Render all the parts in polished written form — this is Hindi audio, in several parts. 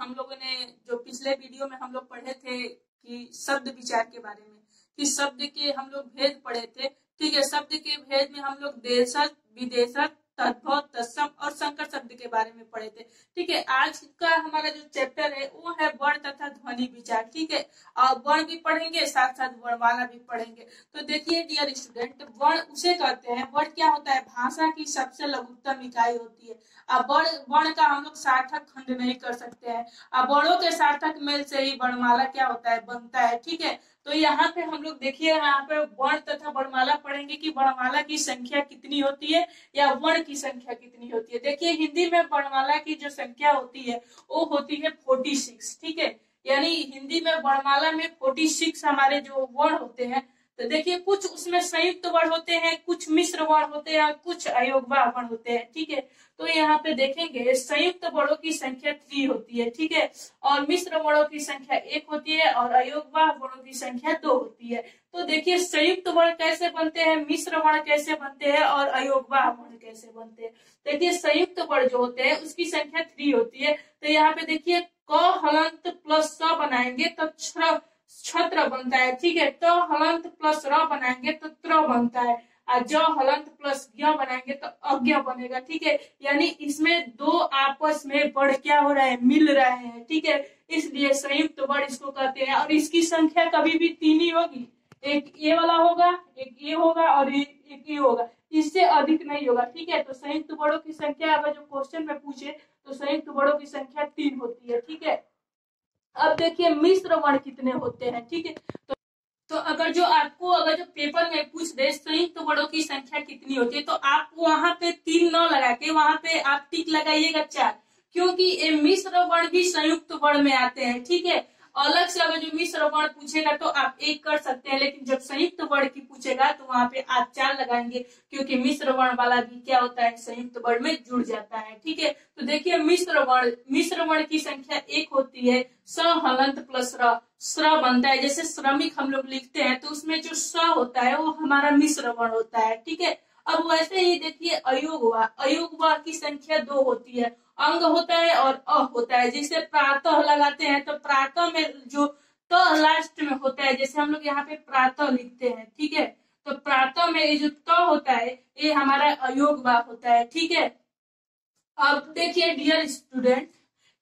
हम लोगों ने जो पिछले वीडियो में हम लोग पढ़े थे कि शब्द विचार के बारे में, कि शब्द के हम लोग भेद पढ़े थे। ठीक है, शब्द के भेद में हम लोग देशज, विदेशज, तद्भव, तत्सम और संकर शब्द के बारे में पढ़े थे। ठीक है, आज का हमारा जो चैप्टर है वो है वर्ण तथा ध्वनि विचार। ठीक है, और वर्ण भी पढ़ेंगे, साथ साथ वर्णमाला भी पढ़ेंगे। तो देखिए डियर स्टूडेंट, वर्ण उसे कहते हैं, वर्ण क्या होता है, भाषा की सबसे लघुत्तम इकाई होती है। अब वर्ण का हम लोग सार्थक खंड नहीं कर सकते हैं। अब वर्णों के सार्थक मेल से ही वर्णमाला क्या होता है, बनता है। ठीक है, तो यहाँ पे हम लोग देखिए, यहाँ पे वर्ण तथा वर्णमाला पढ़ेंगे कि वर्णमाला की संख्या कितनी होती है या वर्ण की संख्या कितनी होती है। देखिए हिंदी में वर्णमाला की जो संख्या होती है वो होती है 46। ठीक है, यानी हिंदी में वर्णमाला में 46 हमारे जो वर्ण होते हैं। तो देखिए कुछ उसमें संयुक्त वर्ण होते हैं, कुछ मिश्र वर्ण होते हैं, कुछ अयोगवा वर्ण होते हैं। ठीक है, तो यहाँ पे देखेंगे संयुक्त वर्णों की संख्या 3 होती है। ठीक है, और मिश्र वर्णों की संख्या 1 होती है और अयोगवा वर्णों की संख्या 2 होती है। तो देखिए संयुक्त वर्ण कैसे बनते हैं, मिश्र वर्ण कैसे बनते हैं और अयोगवा वर्ण कैसे बनते हैं। देखिए संयुक्त वर्ण जो होते हैं उसकी संख्या 3 होती है। तो यहाँ पे देखिए क हलंत प्लस स बनाएंगे तो छत्र बनता है। ठीक है, तो हलंत प्लस र बनाएंगे तो त्र बनता है, और ज हलंत प्लस ज्ञ बनाएंगे तो अज्ञ बनेगा। ठीक है, यानी इसमें दो आपस में वर्ण क्या हो रहा है, मिल रहे हैं। ठीक है, इसलिए संयुक्त वर्ण इसको कहते हैं। और इसकी संख्या कभी भी 3 ही होगी, एक ये वाला होगा, एक ये होगा और एक ये होगा, इससे अधिक नहीं होगा। ठीक है, तो संयुक्त वर्णों की संख्या अगर जो क्वेश्चन में पूछे तो संयुक्त वर्णों की संख्या 3 होती है। ठीक है, अब देखिए मिश्र वर्ण कितने होते हैं। ठीक है, तो अगर जो पेपर में पूछ दे संयुक्त वर्णों की संख्या कितनी होती है, तो आप वहां पे 3 न लगा के वहां पे आप टिक लगाइएगा 4, क्योंकि ये मिश्र वर्ण भी संयुक्त वर्ण में आते हैं। ठीक है, अलग से अगर जो मिश्र वर्ण पूछेगा तो आप 1 कर सकते हैं, लेकिन जब संयुक्त वर्ण की पूछेगा तो वहां पे आप 4 लगाएंगे, क्योंकि मिश्र वर्ण वाला भी क्या होता है, संयुक्त वर्ण में जुड़ जाता है। ठीक है, तो देखिए मिश्र वर्ण की संख्या 1 होती है, स हलंत प्लस र, स्र बनता है। जैसे श्रमिक हम लोग लिखते हैं तो उसमें जो स होता है वो हमारा मिश्र वर्ण होता है। ठीक है, अब वैसे ही देखिए अयोगवा की संख्या 2 होती है, अंग होता है और अ होता है। जैसे प्रातः लगाते हैं तो प्रातः में जो त लास्ट में होता है, जैसे हम लोग यहाँ पे प्रातः लिखते हैं। ठीक है, तो प्रातः में ये जो त होता है ये हमारा अयोगवा होता है। ठीक है, अब देखिए डियर स्टूडेंट,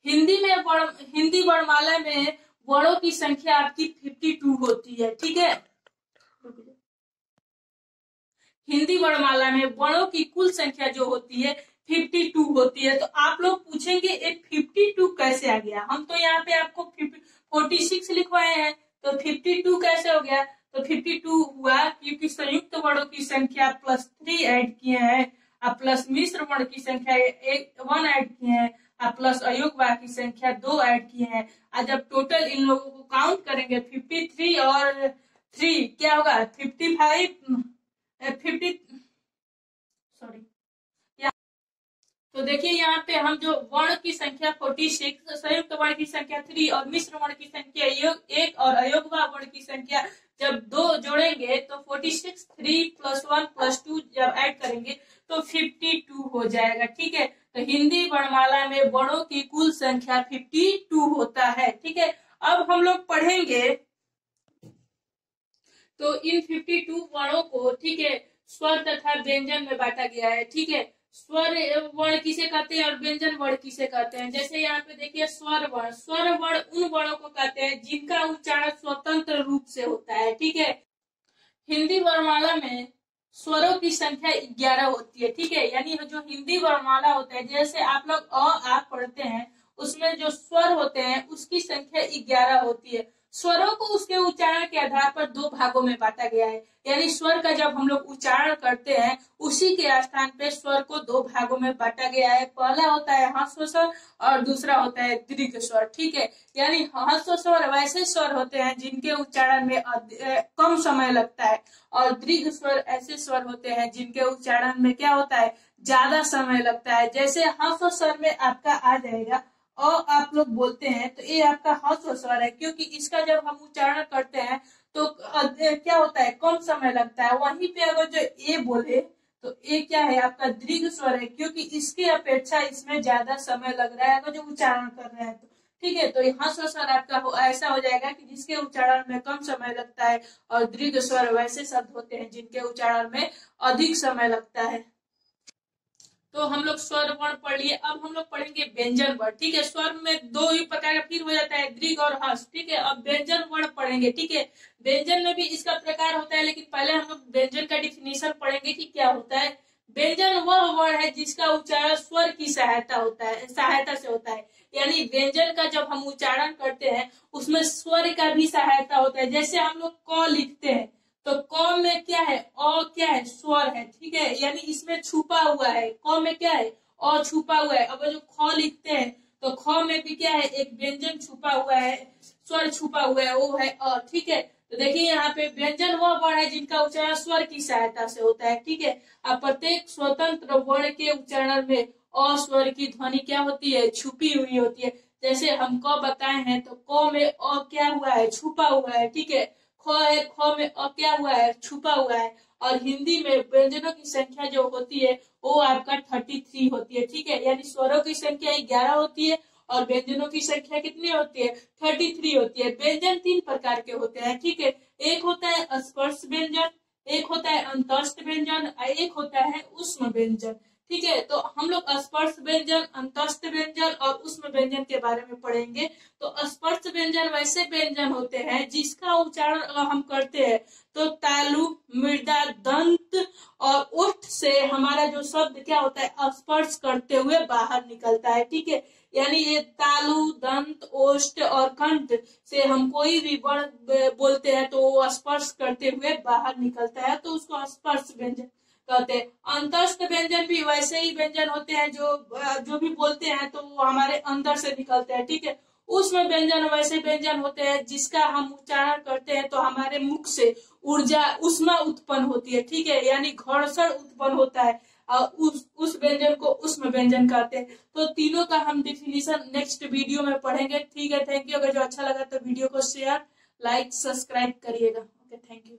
हिंदी वर्णमाला में वर्णों की संख्या आपकी 52 होती है। ठीक है, हिंदी वर्णमाला में वर्णों की कुल संख्या जो होती है 52 होती है। तो आप लोग पूछेंगे ये 52 कैसे आ गया, हम तो यहाँ पे आपको 46 लिखवाए हैं, तो 52 कैसे हो गया। तो 52 हुआ क्योंकि संयुक्त वर्णों की संख्या +3 ऐड किए हैं, प्लस मिश्र वर्ण की संख्या 1 ऐड किए हैं, प्लस अयोगवा की संख्या 2 ऐड किए हैं। जब टोटल इन लोगों को काउंट करेंगे 53 और 3 क्या होगा, 50 सॉरी। तो देखिए यहाँ पे हम जो वर्ण की संख्या 46, संयुक्त वर्ण की संख्या 3 और मिश्र वर्ण की संख्या 1 और अयोगवा वर्ण की संख्या जब 2 जोड़ेंगे तो 46, 3 + 1 + 2 जब ऐड करेंगे तो 52 हो जाएगा। ठीक है, तो हिंदी वर्णमाला में वर्णों की कुल संख्या 52 होता है। ठीक है, अब हम लोग पढ़ेंगे तो इन 52 वर्णों को, ठीक है, स्वर तथा व्यंजन में बांटा गया है। ठीक है, स्वर वर्ण किसे कहते हैं और व्यंजन वर्ण किसे कहते हैं। जैसे यहाँ पे देखिए स्वर वर्ण उन वर्णों को कहते हैं जिनका उच्चारण स्वतंत्र रूप से होता है। ठीक है, हिंदी वर्णमाला में स्वरों की संख्या 11 होती है। ठीक है, यानी जो हिंदी वर्णमाला होता है, जैसे आप लोग आप पढ़ते हैं उसमें जो स्वर होते हैं उसकी संख्या 11 होती है। स्वरों को उसके उच्चारण के आधार पर 2 भागों में बांटा गया है, यानी स्वर का जब हम लोग उच्चारण करते हैं उसी के स्थान पे स्वर को 2 भागों में बांटा गया है। पहला होता है ह्रस्व स्वर और दूसरा होता है दीर्घ स्वर। ठीक है, यानी ह्रस्व स्वर वैसे स्वर होते हैं जिनके उच्चारण में कम समय लगता है, और दीर्घ स्वर ऐसे स्वर होते हैं जिनके उच्चारण में क्या होता है, ज्यादा समय लगता है। जैसे ह्रस्व स्वर में आपका आ जाएगा और आप लोग बोलते हैं तो ये आपका ह्रस्व स्वर है, क्योंकि इसका जब हम उच्चारण करते हैं तो क्या होता है, कम समय लगता है। वहीं पे अगर जो ए बोले तो ये क्या है, आपका दीर्घ स्वर है, क्योंकि इसके अपेक्षा इसमें ज्यादा समय लग रहा है अगर जो उच्चारण कर रहे हैं तो। ठीक है। तो ह्रस्व स्वर आपका ऐसा हो जाएगा कि जिसके उच्चारण में कम समय लगता है, और दीर्घ स्वर वैसे शब्द होते हैं जिनके उच्चारण में अधिक समय लगता है। तो हम लोग स्वर वर्ण पढ़ लिए, अब हम लोग पढ़ेंगे व्यंजन वर्ण। ठीक है, स्वर में दो ही प्रकार का फिर हो जाता है, दीर्घ और ह्रस्व। ठीक है, अब व्यंजन वर्ण पढ़ेंगे। ठीक है, व्यंजन में भी इसका प्रकार होता है, लेकिन पहले हम लोग व्यंजन का डिफिनेशन पढ़ेंगे कि क्या होता है। व्यंजन वह वर्ण है जिसका उच्चारण स्वर की सहायता से होता है। यानी व्यंजन का जब हम उच्चारण करते हैं उसमें स्वर का भी सहायता होता है। जैसे हम लोग क लिखते हैं तो क में क्या है, अ क्या है, स्वर है। ठीक है, यानी इसमें छुपा हुआ है, क में क्या है, अ छुपा हुआ है। अब जो ख लिखते हैं तो ख में भी क्या है, एक व्यंजन छुपा हुआ है, स्वर छुपा हुआ है, वो है अ। ठीक है, तो देखिए यहाँ पे व्यंजन वह वर्ण है जिनका उच्चारण स्वर की सहायता से होता है। ठीक है, अब प्रत्येक स्वतंत्र वर्ण के उच्चारण में अ स्वर की ध्वनि क्या होती है, छुपी हुई होती है। जैसे हम क बताए हैं तो क में अ क्या हुआ है, छुपा हुआ है। ठीक है, ख है, ख में अ क्या हुआ है, छुपा हुआ है। और हिंदी में व्यंजनों की संख्या जो होती है वो आपका 33 होती है। ठीक है, यानी स्वरों की संख्या 11 होती है और व्यंजनों की संख्या कितनी होती है, 33 होती है। व्यंजन 3 प्रकार के होते हैं। ठीक है, एक होता है स्पर्श व्यंजन, एक होता है अंतस्थ व्यंजन, एक होता है ऊष्म व्यंजन। ठीक है, तो हम लोग स्पर्श व्यंजन, अंतस्थ व्यंजन और ऊष्म व्यंजन के बारे में पढ़ेंगे। तो स्पर्श व्यंजन वैसे व्यंजन होते हैं जिसका उच्चारण हम करते हैं तो तालु, मृदा, दंत और ओष्ठ से हमारा जो शब्द क्या होता है, स्पर्श करते हुए बाहर निकलता है। ठीक है, यानी ये तालु, दंत, ओष्ठ और कंठ से हम कोई भी वर्ण बोलते हैं तो वो स्पर्श करते हुए बाहर निकलता है, तो उसको स्पर्श व्यंजन कहते हैं। अंतस्थ व्यंजन भी वैसे ही व्यंजन होते हैं जो भी बोलते हैं तो वो हमारे अंदर से निकलते हैं। ठीक है, ऊष्म व्यंजन वैसे व्यंजन होते हैं जिसका हम उच्चारण करते हैं तो हमारे मुख से ऊर्जा ऊष्मा उत्पन्न होती है। ठीक है, यानी घर्षण उत्पन्न होता है, उस व्यंजन को ऊष्म व्यंजन कहते हैं। तो तीनों का हम डिफिनीशन नेक्स्ट वीडियो में पढ़ेंगे। ठीक है, थैंक यू। अगर जो अच्छा लगा तो वीडियो को शेयर, लाइक, सब्सक्राइब करिएगा। Okay, thank you.